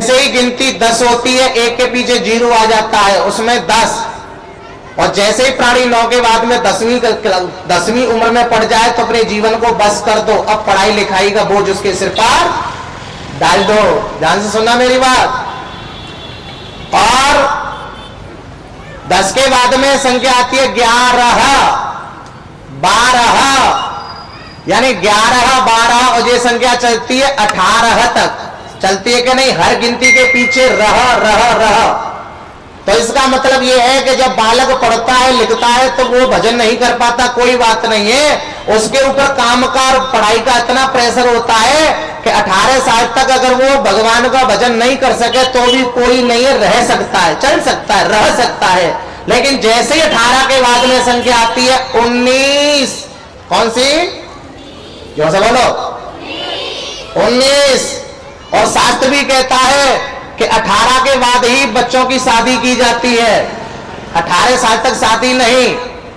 जैसे ही गिनती 10 होती है, एक के पीछे 0 आ जाता है, उसमें 10। और जैसे ही प्राणी 9 के बाद में 10वीं उम्र में पड़ जाए तो अपने जीवन को बस कर दो, अब पढ़ाई लिखाई का बोझ उसके सिर पर डाल दो। ध्यान से सुनना मेरी बात। और 10 के बाद में संख्या आती है 11, 12, यानी 11, 12 और ये संख्या चलती है 18 तक। चलती है कि नहीं? हर गिनती के पीछे रह। तो इसका मतलब यह है कि जब बालक पढ़ता है लिखता है तो वो भजन नहीं कर पाता, कोई बात नहीं है, उसके ऊपर कामकाज पढ़ाई का इतना प्रेशर होता है कि 18 साल तक अगर वो भगवान का भजन नहीं कर सके तो भी कोई नहीं है, रह सकता है, चल सकता है, रह सकता है। लेकिन जैसे ही 18 के बाद में संख्या आती है 19, कौन सी? जो से बोलो 19। और शास्त्र भी कहता है कि 18 के बाद ही बच्चों की शादी की जाती है। 18 साल तक शादी नहीं,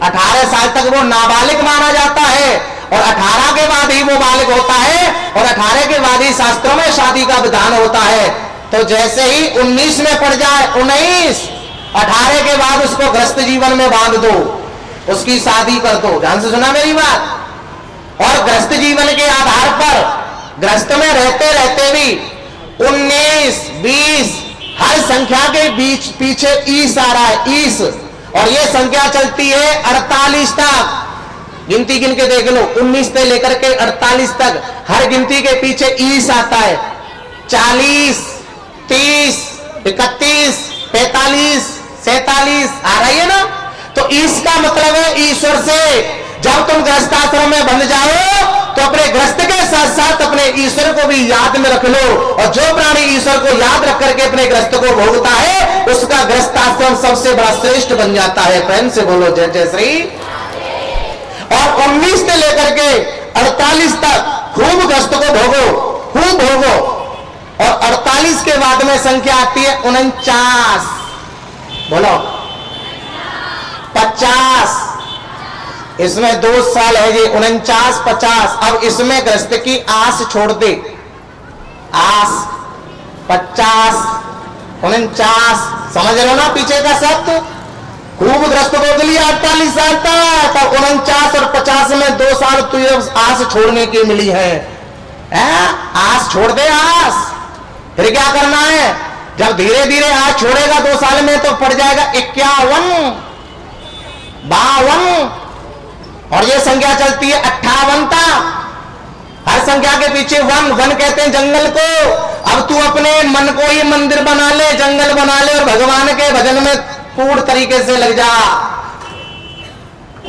18 साल तक वो नाबालिग माना जाता है और 18 के बाद ही वो बालिग होता है और 18 के बाद ही शास्त्रों में शादी का विधान होता है। तो जैसे ही 19 में पड़ जाए, 19, 18 के बाद उसको गृहस्थ जीवन में बांध दो, उसकी शादी कर दो। ध्यान से सुना मेरी बात। और गृहस्थ जीवन के आधार पर गृहस्थ में रहते रहते भी 19, 20 हर संख्या के बीच पीछे ईस आ रहा है, ईस। और ये संख्या चलती है 48 तक। गिनती गिन के देख लो, 19 से लेकर के 48 तक हर गिनती के पीछे ईस आता है। 40, 30, 31, 45, 47 आ रही है ना। तो ईस का मतलब है ईश्वर से। जब तुम गृहस्थाश्रम में बंध जाओ तो अपने गृहस्थ के साथ साथ अपने ईश्वर को भी याद में रख लो। और जो प्राणी ईश्वर को याद रख करके अपने गृहस्थ को भोगता है उसका गृहस्थाश्रम सबसे बड़ा श्रेष्ठ बन जाता है। प्रेम से बोलो जय जय श्री। और 19 से लेकर के 48 तक खूब गृहस्थ को भोगो, खूब भोगो। और 48 के बाद में संख्या आती है 49, बोलो 50। इसमें 2 साल है जी, 49, 50। अब इसमें गृहस्थ की आस छोड़ दे, आस 50, 49, समझ रहे हो ना पीछे का शब्द। खूब गृहस्थ भोग लिया 48 साल तक, तब 49 और 50 में 2 साल तुझे आस छोड़ने की मिली है। आस छोड़ दे, आस। फिर क्या करना है? जब धीरे धीरे आस छोड़ेगा 2 साल में तो पड़ जाएगा 51, 52 और ये संख्या चलती है 58 तक। हर संख्या के पीछे वन कहते हैं जंगल को। अब तू अपने मन को ही मंदिर बना ले, जंगल बना ले और भगवान के भजन में पूर्ण तरीके से लग जा।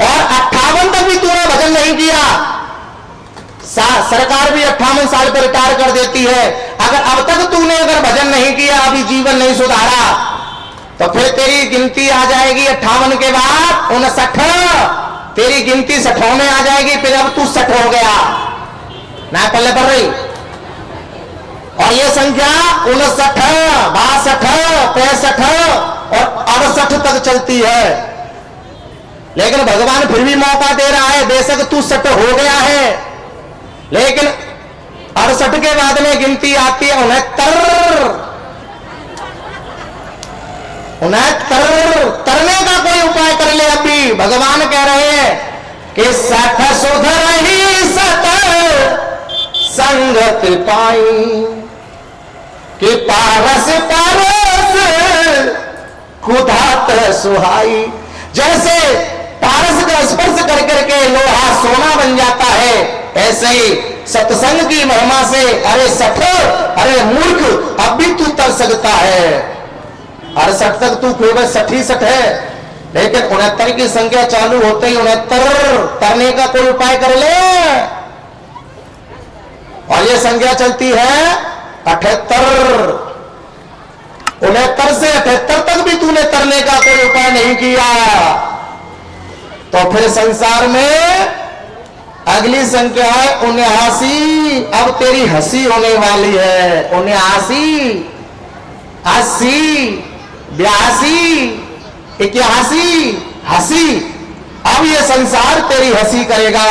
और 58 तक भी तूने भजन नहीं किया, सरकार भी 58 साल पर रिटायर कर देती है। अगर अब तक तूने अगर भजन नहीं किया, अभी जीवन नहीं सुधारा, तो फिर तेरी गिनती आ जाएगी 58 के बाद 59। तेरी गिनती 60 में आ जाएगी, फिर अब तू 60 हो गया ना, पल्ले पड़ रही। और ये संख्या 59, 62, 65 और 68 तक चलती है। लेकिन भगवान फिर भी मौका दे रहा है, बेशक तू 60 हो गया है, लेकिन 68 के बाद में गिनती आती है 69। तरने का कोई उपाय कर ले। अभी भगवान कह रहे हैं कि 60 सुधर ही 70 संगत पाई, कि पारस पारस खुदात सुहाई। जैसे पारस का स्पर्श कर करके लोहा सोना बन जाता है, ऐसे ही सत्संग की महिमा से अरे 60, अरे मूर्ख अब भी तू तर सकता है। 68 तक तू केवल 60 है, लेकिन 69 की संख्या चालू होते ही 69 तरने का कोई उपाय कर ले। और ये संख्या चलती है 78। 69 से 78 तक भी तूने तरने का कोई उपाय नहीं किया, तो फिर संसार में अगली संख्या है 79। अब तेरी हंसी होने वाली है। 79, 80, 82, 81 हंसी। अब ये संसार तेरी हंसी करेगा,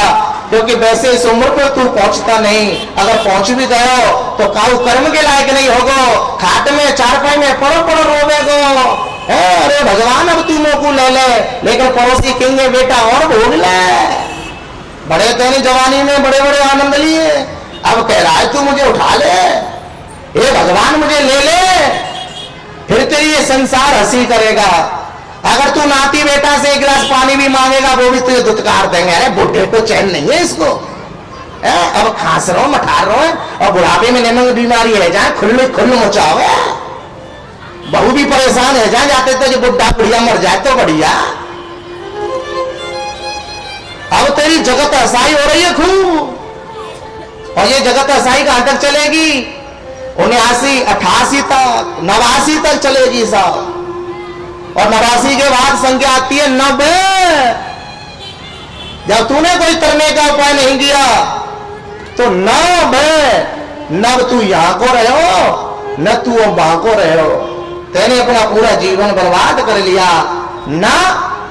क्योंकि वैसे इस उम्र पर तू पहुंचता नहीं। अगर पहुंच भी गयो तो काऊ कर्म के लायक नहीं होगो, खाट में कहेंगे पढ़ो पढ़ो रोवे गो, अरे भगवान अब तू मोकू ले ले, लेकिन पड़ोसी कहेंगे बेटा और भोग ले। बड़े तेरी जवानी में बड़े बड़े आनंद लिए, अब कह रहा है तू मुझे उठा ले, हे भगवान मुझे ले ले, फिर तेरी ये संसार हंसी करेगा। अगर तू नाती बेटा से एक गिलास पानी भी मांगेगा वो भी तुझे दुत्कार देंगे, अरे बुढ़े को चैन नहीं है इसको, अब खांस रहो मठार रहो और बुढ़ापे में नमक बीमारी है जाए खुल्लू मचाओ, बहू भी परेशान है जाए, जाते तो जो बुढ़ा बुढ़िया मर जाए तो बढ़िया। अब तेरी जगत हसाई हो रही है खूब, और ये जगत हसाई कहां तक चलेगी? 79, 88 तक, 89 तक चलेगी साहब, और 89 के बाद संख्या आती है 90। जब तूने कोई तरने का उपाय नहीं किया तो 9 तू यहां को रहे हो न तू वहां को रहे हो, तेने अपना पूरा जीवन बर्बाद कर लिया, न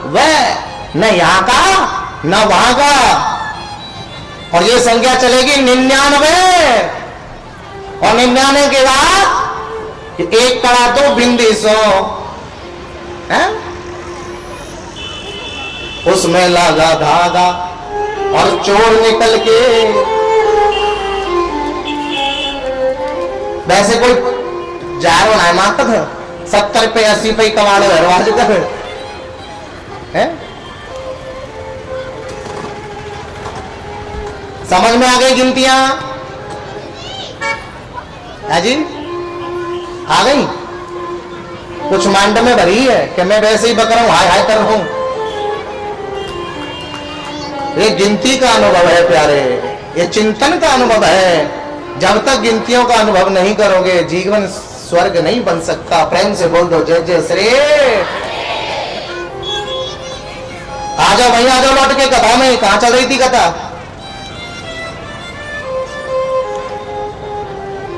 वह न यहां का न वहां का। और ये संख्या चलेगी 99, और 99 के बाद एक कड़ा तो बिंदी 100 है, उसमें लगा धागा और चोर निकल के। वैसे कोई जार बनाए माता था 70 पे 80 पे कमाड़े दरवाजे कर है। समझ में आ गई गिनतियां? है जी, आ गई? कुछ माइंड में भरी है कि मैं वैसे ही बक रहा हूं, हाय हाय कर रहा हूं। ये गिनती का अनुभव है प्यारे, ये चिंतन का अनुभव है। जब तक गिनतियों का अनुभव नहीं करोगे जीवन स्वर्ग नहीं बन सकता। प्रेम से बोल दो जय जय श्री। आ जाओ वहीं आ जाओ लौट के कथा में। कहां चल रही थी कथा?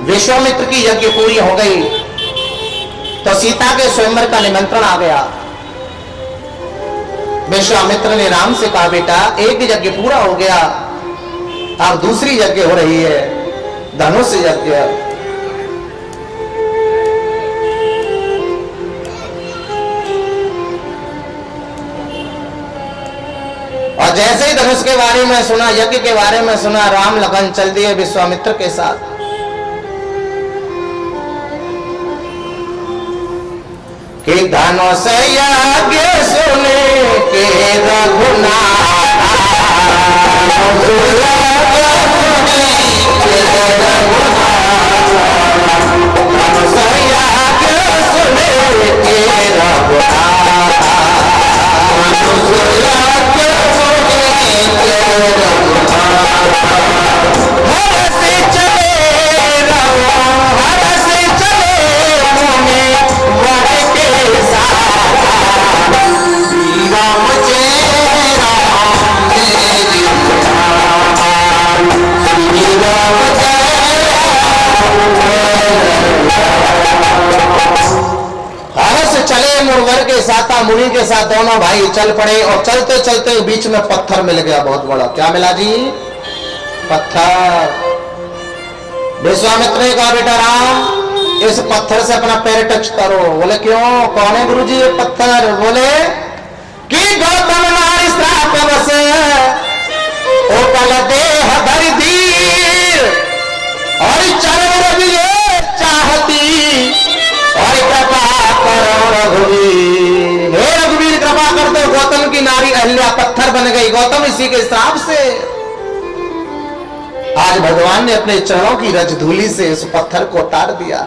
विश्वामित्र की यज्ञ पूरी हो गई तो सीता के स्वयंवर का निमंत्रण आ गया। विश्वामित्र ने राम से कहा बेटा एक यज्ञ पूरा हो गया, अब दूसरी यज्ञ हो रही है, धनुष यज्ञ। और जैसे ही धनुष के बारे में सुना, यज्ञ के बारे में सुना, राम लखन चल दिए विश्वामित्र के साथ। कि धनुष यज्ञ सुने के रघुनाथ, धनुष यज्ञ सुने के रघुनाथ, चले मुरवर के साथ, मुनि के साथ दोनों भाई चल पड़े। और चलते चलते बीच में पत्थर मिल गया बहुत बड़ा। क्या मिला जी? पत्थर। विश्वामित्र ने कहा बेटा राम इस पत्थर से अपना पैर टच करो। बोले क्यों? कौन है गुरुजी ये पत्थर? बोले कि गौतम नारी श्राप बस ओ कल देह धरि धीर, और चरण रवि चाहती और कृपा करो रघुवीर। हे रघुवीर कृपा कर दो। गौतम की नारी अहल्या पत्थर बन गई। गौतम इसी के श्राप से आज भगवान ने अपने चरणों की रजधूलि से उस पत्थर को उतार दिया।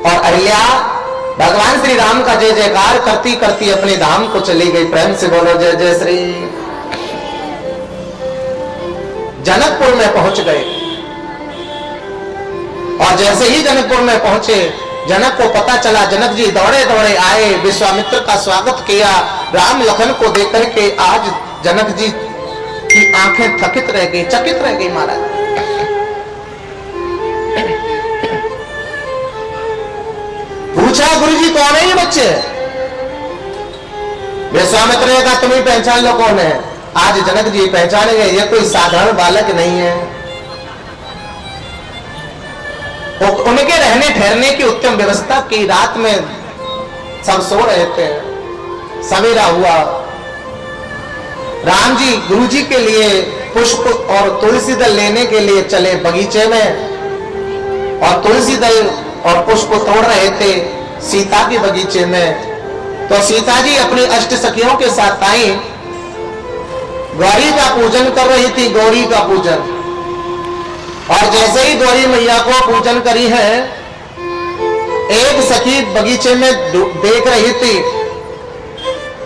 और अहल्या भगवान श्री राम का जय जयकार करती करती अपने धाम को चली गई। प्रेम से बोलो जय जय श्री। जनकपुर में पहुंच गए, और जैसे ही जनकपुर में पहुंचे जनक को पता चला। जनक जी दौड़े दौड़े आए, विश्वामित्र का स्वागत किया। राम लखन को देखकर के आज जनक जी की आंखें थकित रह गई, चकित रह गई महाराज। पूछा गुरुजी कौन है ये बच्चे? विश्वामित्र ने कहा तुम ही पहचान लो कौन है। आज जनक जी पहचाने गए ये कोई साधारण बालक नहीं है, उनके रहने ठहरने की उत्तम व्यवस्था की। रात में सब सो रहे थे, सवेरा हुआ, राम जी गुरु जी के लिए पुष्प और तुलसी दल लेने के लिए चले बगीचे में, और तुलसी दल और पुष्प तोड़ रहे थे सीता के बगीचे में। तो सीता जी अपनी अष्ट सखियों के साथ आई, गौरी का पूजन कर रही थी, गौरी का पूजन। और जैसे ही गौरी मैया को पूजन करी है, एक सखी बगीचे में देख रही थी,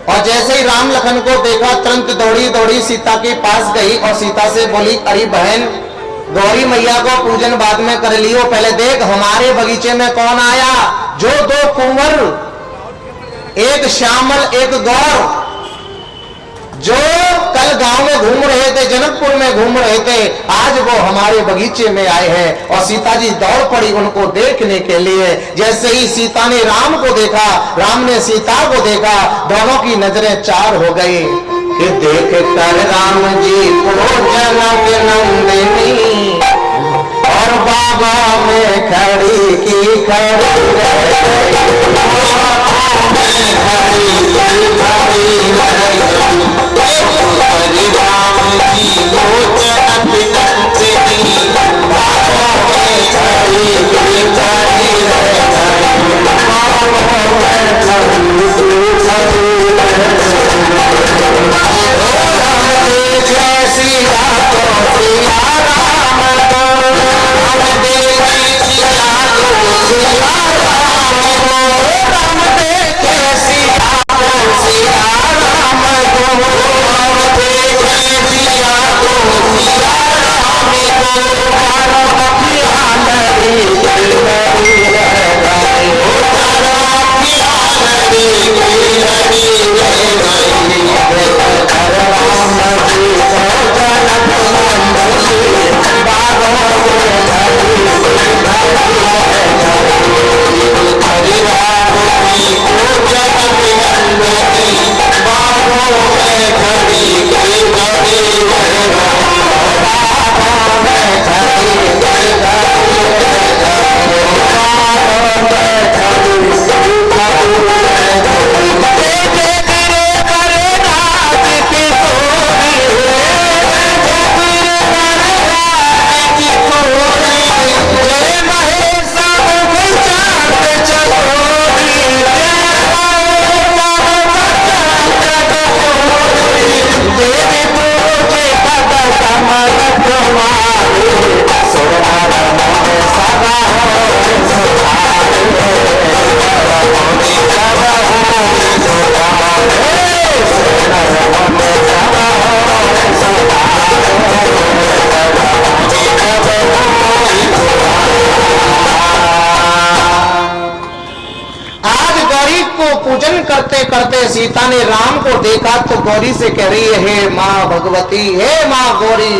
और जैसे ही राम लखन को देखा तुरंत दौड़ी दौड़ी सीता के पास गई और सीता से बोली, अरे बहन, गौरी मैया को पूजन बाद में कर लियो, पहले देख हमारे बगीचे में कौन आया। जो दो कुंवर, एक श्यामल एक गौर, जो कल गांव में घूम रहे थे, जनकपुर में घूम रहे थे, आज वो हमारे बगीचे में आए हैं। और सीता जी दौड़ पड़ी उनको देखने के लिए। जैसे ही सीता ने राम को देखा, राम ने सीता को देखा, दोनों की नजरें चार हो गई कि देख कर राम जी को जनक नंदिनी और बाबा में खड़ी की खड़ी पूजन करते करते सीता ने राम को देखा तो गौरी से कह रही है, हे माँ भगवती, हे माँ गौरी।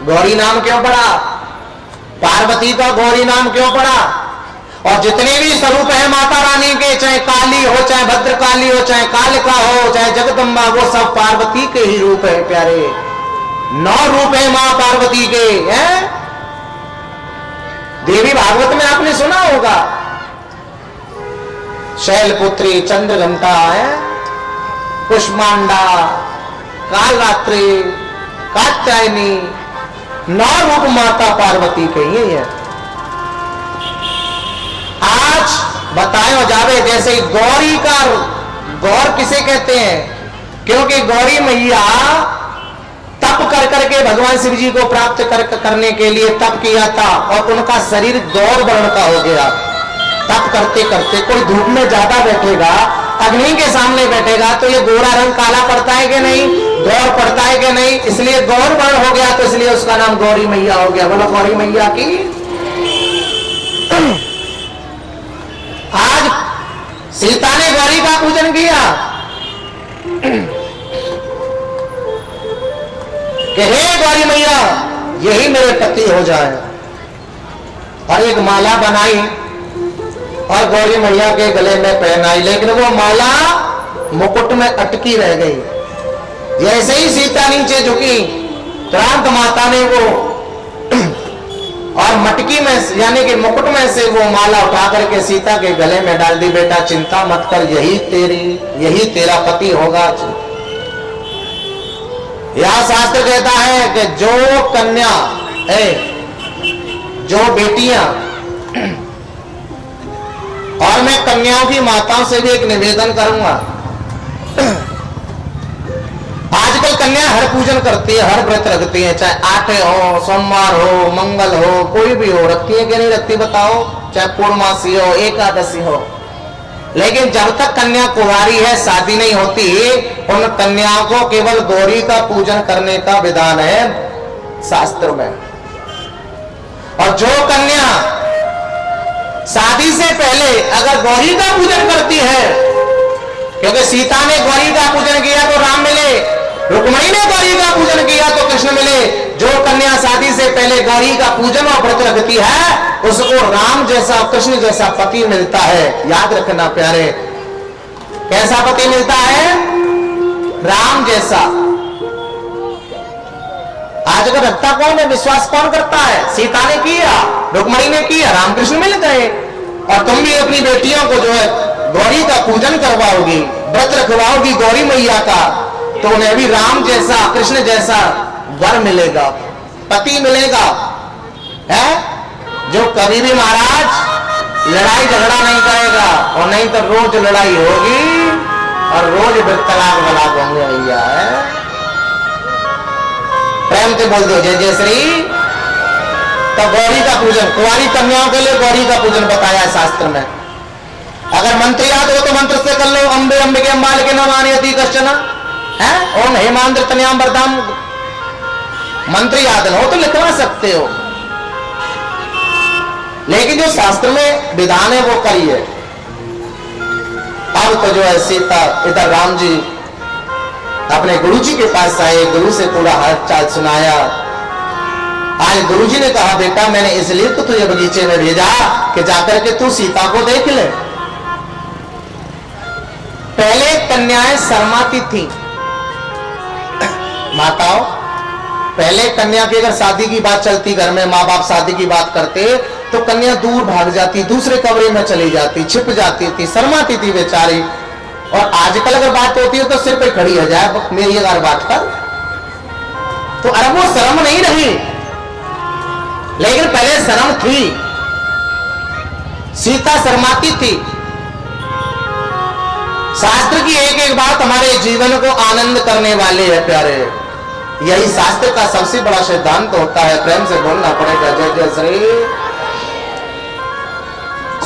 गौरी नाम क्यों पड़ा? पार्वती का गौरी नाम क्यों पड़ा? और जितने भी स्वरूप है माता रानी के, चाहे काली हो, चाहे भद्रकाली हो, चाहे कालिका हो, चाहे जगदम्बा, वो सब पार्वती के ही रूप है प्यारे। 9 रूप है माँ पार्वती के हैं। देवी भागवत में आपने सुना होगा, शैलपुत्री, चंद्रघंटा है, कुष्मांडा, कालरात्रि, कात्यायनी, 9 रूप माता पार्वती के ही है। आज बताए जावे जैसे गौरी का गौर किसे कहते हैं? क्योंकि गौरी मैया तप कर करके भगवान शिव जी को प्राप्त करने के लिए तप किया था और उनका शरीर गौर वर्ण का हो गया। तप करते करते कोई धूप में ज्यादा बैठेगा, अग्नि के सामने बैठेगा तो ये गोरा रंग काला पड़ता है कि नहीं, गौर पड़ता है कि नहीं, इसलिए गौर वर्ण हो गया, तो इसलिए उसका नाम गौरी मैया हो गया। बोलो गौरी मैया की। आज सीता ने गौरी का पूजन किया कि हे गौरी मैया यही मेरे पति हो जाए, और एक माला बनाई और गौरी मैया के गले में पहनाई, लेकिन वो माला मुकुट में अटकी रह गई। जैसे ही सीता नीचे झुकी तुरंत माता ने वो और मटकी में यानी कि मुकुट में से वो माला उठा करके सीता के गले में डाल दी। बेटा चिंता मत कर, यही तेरा पति होगा। यह शास्त्र कहता है कि जो कन्या जो बेटियां, और मैं कन्याओं की माताओं से भी एक निवेदन करूंगा। आजकल कन्या हर पूजन करती है, हर व्रत रखती है, चाहे आठे हो, सोमवार हो, मंगल हो, कोई भी हो, रखती है कि नहीं रखती बताओ? चाहे पूर्णमासी हो, एकादशी हो। लेकिन जब तक कन्या कुंवारी है, शादी नहीं होती, उन कन्याओं को केवल गौरी का पूजन करने का विधान है शास्त्र में। और जो कन्या शादी से पहले अगर गौरी का पूजन करती है, क्योंकि सीता ने गौरी का पूजन किया तो राम मिले, रुक्मिणी ने गौरी का पूजन किया तो कृष्ण मिले। जो कन्या शादी से पहले गौरी का पूजन और व्रत रखती है, उसको राम जैसा, कृष्ण जैसा पति मिलता है। याद रखना प्यारे, कैसा पति मिलता है? राम जैसा। आज अगर रखता कौन है, विश्वास कौन करता है? सीता ने किया, रुक्मिणी ने किया, रामकृष्ण मिल गए। और तुम भी अपनी बेटियों को जो है गौरी का पूजन करवाओगी, व्रत रखवाओगी गौरी मैया का, तो उन्हें भी राम जैसा, कृष्ण जैसा वर मिलेगा, पति मिलेगा, है जो कभी भी महाराज लड़ाई झगड़ा नहीं करेगा। और नहीं तो रोज लड़ाई होगी और रोज तलाक वलाक होंगे भैया। है प्रेम से बोल दो जय जय श्री। तो गौरी का पूजन, कुंवारी कन्याओं के लिए गौरी का पूजन बताया है शास्त्र में। अगर मंत्र याद हो तो मंत्र से कर लो। अंबे अंबिके अंबालिके नमामि यदि कश्चन है, ओम हेमांद्र तनयाम वरदाम। मंत्र याद न हो तो लिखवा सकते हो, लेकिन जो शास्त्र में विधान है वो करिए। अब तो जो है सीता, इधर राम जी अपने गुरु जी के पास आए, गुरु से पूरा हाल चाल सुनाया। आज गुरु जी ने कहा बेटा मैंने इसलिए तो तुझे बगीचे में भेजा कि जाकर के तू सीता को देख ले। पहले कन्याएं शर्माती थी माताओं। पहले कन्या की अगर शादी की बात चलती, घर में माँ बाप शादी की बात करते, तो कन्या दूर भाग जाती, दूसरे कमरे में चली जाती, छिप जाती थी, शर्माती थी बेचारी। और आजकल अगर बात होती है तो सिर पे खड़ी हो जाए, मेरी अगर बात कर, तो अरे वो शर्म नहीं रही, लेकिन पहले शर्म थी। सीता शर्माती थी। शास्त्र की एक एक बात हमारे जीवन को आनंद करने वाली है प्यारे। यही शास्त्र का सबसे बड़ा सिद्धांत होता है। प्रेम से बोलना पड़ेगा जय जय श्री।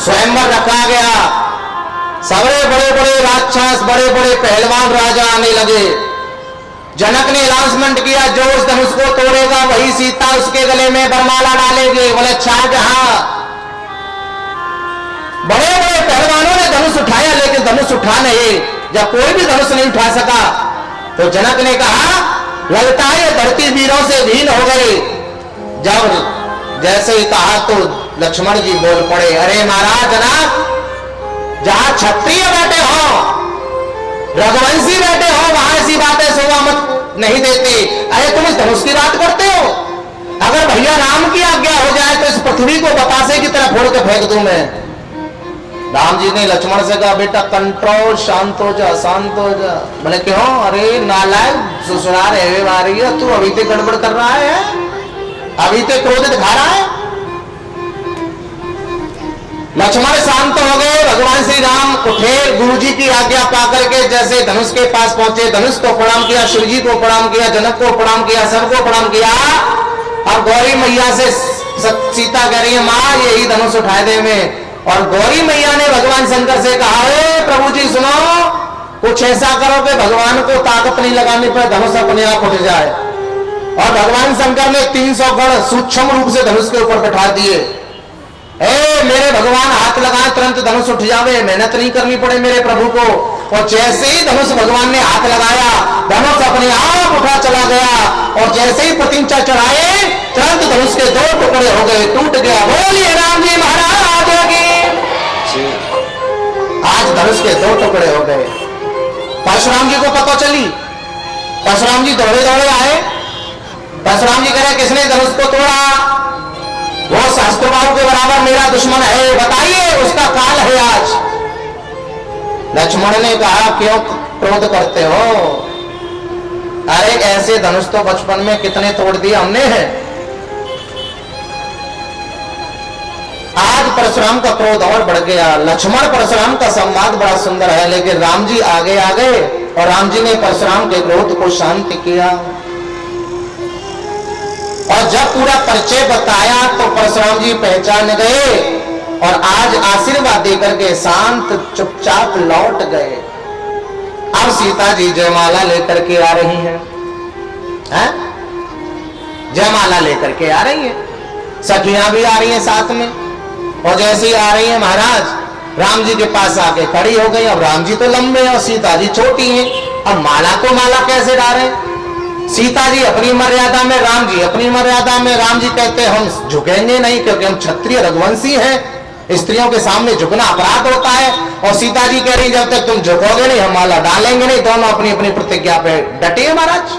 स्वयंवर रखा गया, सबरे बड़े बड़े राक्षस, बड़े बड़े पहलवान राजा आने लगे। जनक ने अनाउंसमेंट किया जो उस धनुष को तोड़ेगा वही सीता उसके गले में वरमाला डालेगी। बोले शाहजहां। बड़े बड़े पहलवानों ने धनुष उठाया, लेकिन धनुष उठा नहीं। जब कोई भी धनुष नहीं उठा सका तो जनक ने कहा लगता है ये धरती वीरों से भीन हो गई। जब जैसे ही कहा तो लक्ष्मण जी बोल पड़े, अरे महाराज जनक, जहां क्षत्रिय बैठे हो, रघुवंशी बैठे हो, वहां ऐसी बातें शोभा मत नहीं देती। अरे तुम इस धनुष की बात करते हो? अगर भैया राम की आज्ञा हो जाए तो इस पृथ्वी को बतासे की तरह फोड़ के फेंक दूं मैं। राम जी ने लक्ष्मण से कहा बेटा कंट्रोल, शांत हो जा, शांत हो जा। बोले क्यों? अरे नालायक, ससुराल है मारी है, तू अभी तक गड़बड़ कर रहा है, अभी तक क्रोध दिखा रहा है। लक्ष्मण शांत हो गए। भगवान श्री राम उठे, गुरुजी की आज्ञा पाकर के जैसे धनुष के पास पहुंचे, धनुष को प्रणाम किया, शिव जी को प्रणाम किया, जनक को प्रणाम किया, सबको प्रणाम किया। और गौरी मैया से सीता कह रही है माँ यही धनुष उठाए दे में। और गौरी मैया ने भगवान शंकर से कहा है प्रभु जी सुनो, कुछ ऐसा करो कि भगवान को ताकत नहीं लगाने पर धनुष अपने आप उठ जाए। और भगवान शंकर ने 300 गण सूक्ष्म रूप से धनुष के ऊपर बैठा दिए। मेरे भगवान हाथ लगाए तुरंत धनुष उठ जावे, मेहनत नहीं करनी पड़े मेरे प्रभु को। और जैसे ही धनुष भगवान ने हाथ लगाया, धनुष अपने आप उठा चला गया। और जैसे ही प्रतिंचा चढ़ाए, तुरंत धनुष के 2 टुकड़े हो गए, टूट गया। बोलिए राम जी महाराज की। आज धनुष के 2 टुकड़े हो गए। परशुराम जी को पता चली, परशुराम जी दौड़े दौड़े आए। परशुराम जी कह रहे किसने धनुष को तोड़ा? वो सहस्त्रबाहु के बराबर मेरा दुश्मन है, बताइए उसका काल है आज। लक्ष्मण ने कहा क्यों क्रोध करते हो? अरे ऐसे धनुष तो बचपन में कितने तोड़ दिए हमने हैं। आज परशुराम का क्रोध और बढ़ गया। लक्ष्मण परशुराम का संवाद बड़ा सुंदर है, लेकिन राम जी आगे आ गए और राम जी ने परशुराम के क्रोध को शांत किया। और जब पूरा परिचय बताया तो परशुराम जी पहचान गए और आज आशीर्वाद देकर के शांत चुपचाप लौट गए। अब सीता जी जयमाला लेकर के आ रही हैं, जयमाला लेकर के आ रही हैं, सखियां भी आ रही हैं साथ में। और जैसे ही आ रही हैं महाराज राम जी के पास आके खड़ी हो गई। अब राम जी तो लंबे हैं और सीता जी छोटी हैं, अब माला को माला कैसे डालें? सीता जी अपनी मर्यादा में, राम जी अपनी मर्यादा में। राम जी कहते हम झुकेंगे नहीं क्योंकि हम क्षत्रिय रघुवंशी हैं, स्त्रियों के सामने झुकना अपराध होता है। और सीता जी कह रही जब तक तुम झुकोगे नहीं हम माला डालेंगे नहीं। दोनों अपनी अपनी प्रतिज्ञा पे डटे हैं महाराज।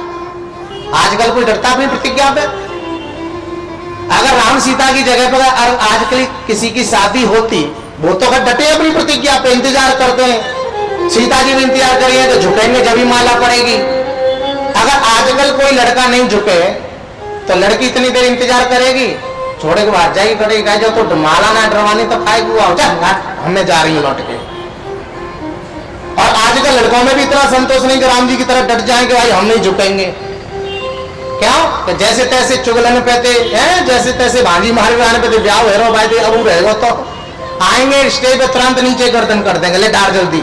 आजकल कोई डरता अपनी प्रतिज्ञा पे? अगर राम सीता की जगह पर आजकल किसी की शादी होती, वो तो डटे अपनी प्रतिज्ञा पे, इंतजार करते हैं। सीता जी भी इंतजार करिए तो झुकेंगे जब भी माला पड़ेगी। अगर आजकल कोई लड़का नहीं झुके तो लड़की इतनी देर इंतजार करेगी? छोड़े के बाद जाएगी, करेगी जो तो माला ना डरवानी तो खाएगी हुआ हमने जा रही है लौट के। और आजकल लड़कों में भी इतना संतोष नहीं कि राम जी की तरफ डट जाएंगे, भाई हम नहीं झुकेंगे। क्या तो जैसे तैसे चुगलन पे थे, जैसे तैसे भांजी मारे पे थे, ब्याह हेरो भाई थे, अब रहेगा तो आएंगे स्टेज पे तुरंत नीचे गर्दन कर देंगे, ले डार जल्दी।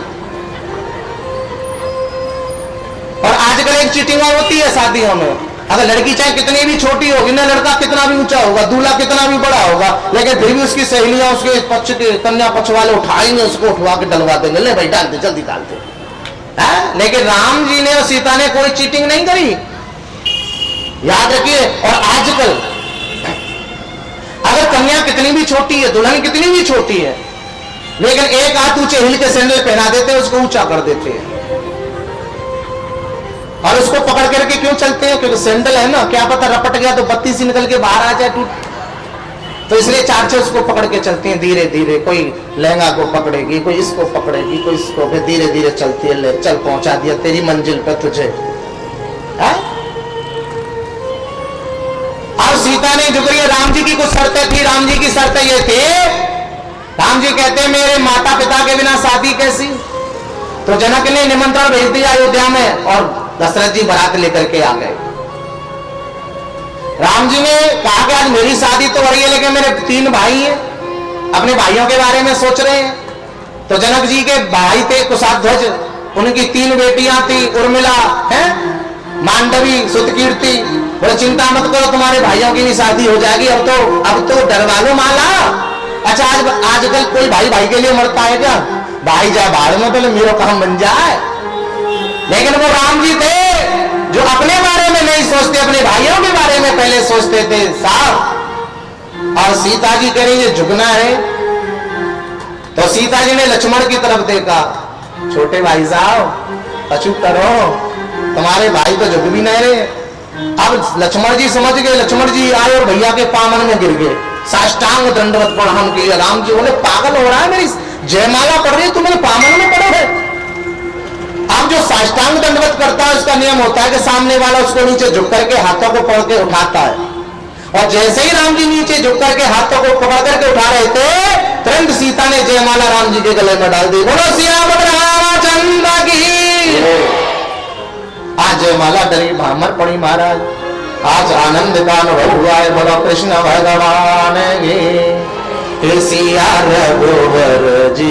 और आजकल एक चीटिंग होती है शादियों में। अगर लड़की चाहे कितनी भी छोटी होगी ना, लड़का कितना भी ऊंचा होगा, दूल्हा कितना भी बड़ा होगा, लेकिन फिर भी उसकी सहेलियां उसके पक्ष के कन्या पक्ष वाले उठाएंगे, उसको उठवा के डलवा देंगे, ले भाई डाल दे जल्दी डाल दे। लेकिन राम जी ने और सीता ने कोई चीटिंग नहीं करी, याद रखिए। और आजकल अगर कन्या कितनी भी छोटी है, दुल्हन कितनी भी छोटी है, लेकिन एक हाथ ऊंचे हिल के सैंडल पहना देते हैं, उसको ऊंचा कर देते हैं और उसको पकड़ करके क्यों चलते हैं? क्योंकि सैंडल है ना, क्या पता रपट गया तो बत्ती से निकल के बाहर आ जाए टूट, तो इसलिए चार छह उसको पकड़ के चलती हैं धीरे धीरे। कोई लहंगा को पकड़ेगी, कोई इसको पकड़ेगी, कोई इसको, फिर धीरे धीरे चलती है, ले चल पहुंचा दिया तेरी मंजिल पर तुझे। और सीता नहीं झुक रही है। राम जी की कुछ शर्तें थी। राम जी की शर्तें ये थी, राम जी कहते मेरे माता पिता के बिना शादी कैसी? तो जनक ने निमंत्रण भेज दिया अयोध्या में और दशरथ जी बारात लेकर के आ गए। राम जी ने कहा कि आज मेरी शादी तो हो रही है, लेकिन मेरे 3 भाई हैं, अपने भाइयों के बारे में सोच रहे हैं। तो जनक जी के भाई थे कुशाध्वज, उनकी 3 बेटियां थी, उर्मिला है, मांडवी, सुतकीर्ति। बोले चिंता मत करो, तुम्हारे भाइयों की भी शादी हो जाएगी। अब तो डरवा लो माला। अच्छा आजकल कोई भाई भाई के लिए मरता है क्या? भाई जा भाड़ में, पहले मेरा काम बन जाए। लेकिन वो राम जी थे जो अपने बारे में नहीं सोचते, अपने भाइयों के बारे में पहले सोचते थे साहब। और सीता जी कह रही है झुकना है, तो सीता जी ने लक्ष्मण की तरफ देखा, छोटे भाई साहब अचूक करो, तुम्हारे भाई तो झुक भी नहीं रहे। अब लक्ष्मण जी समझ गए, लक्ष्मण जी आए और भैया के पामन में गिर गए, साष्टांग दंडवत प्रणाम किया। राम जी बोले पागल हो रहा है, मेरी जयमाला पढ़ रही है, तू मेरे पामन में पड़ो है। अब जो साष्टांग दंडवत करता है उसका नियम होता है कि सामने वाला उसको नीचे झुक करके हाथों को पकड़ के उठाता है। और जैसे ही राम जी नीचे झुक करके हाथों को पकड़ करके उठा रहे थे, तुरंत सीता ने जयमाला राम जी के गले में डाल दी। बोलो सियावर रामचंद्र की। आज जयमाला डरी भामर पड़ी महाराज। आज आनंद का अनुभव हुआ है। बोलो कृष्ण भगवान की। सिया रघुवर जी